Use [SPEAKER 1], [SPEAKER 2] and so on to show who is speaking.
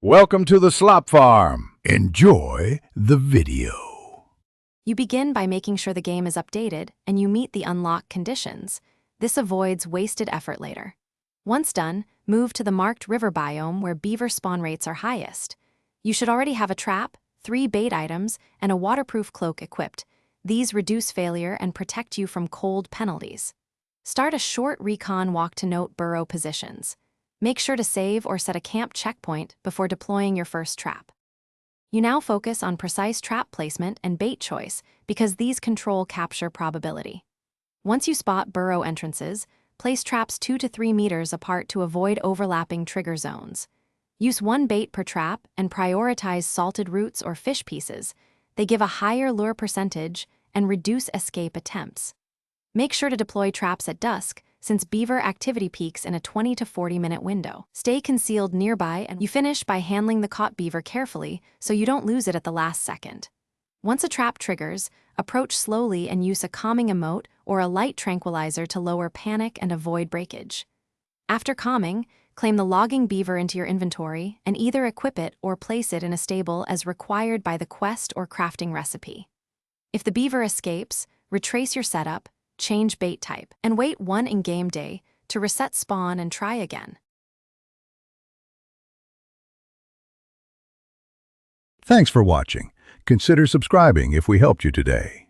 [SPEAKER 1] Welcome to the slop farm. Enjoy the video.
[SPEAKER 2] You begin by making sure the game is updated and you meet the unlock conditions. This avoids wasted effort later. Once done, move to the marked river biome where beaver spawn rates are highest. You should already have a trap, 3 bait items, and a waterproof cloak equipped. These reduce failure and protect you from cold penalties. Start a short recon walk to note burrow positions. Make sure to save or set a camp checkpoint before deploying your first trap. You now focus on precise trap placement and bait choice because these control capture probability. Once you spot burrow entrances, place traps 2 to 3 meters apart to avoid overlapping trigger zones. Use 1 bait per trap and prioritize salted roots or fish pieces. They give a higher lure percentage and reduce escape attempts. Make sure to deploy traps at dusk, since beaver activity peaks in a 20 to 40 minute window. Stay concealed nearby, and you finish by handling the caught beaver carefully so you don't lose it at the last second. Once a trap triggers, approach slowly and use a calming emote or a light tranquilizer to lower panic and avoid breakage. After calming, claim the logging beaver into your inventory and either equip it or place it in a stable as required by the quest or crafting recipe. If the beaver escapes, retrace your setup, change bait type, and wait 1 in-game day to reset spawn and try again.
[SPEAKER 1] Thanks for watching. Consider subscribing if we helped you today.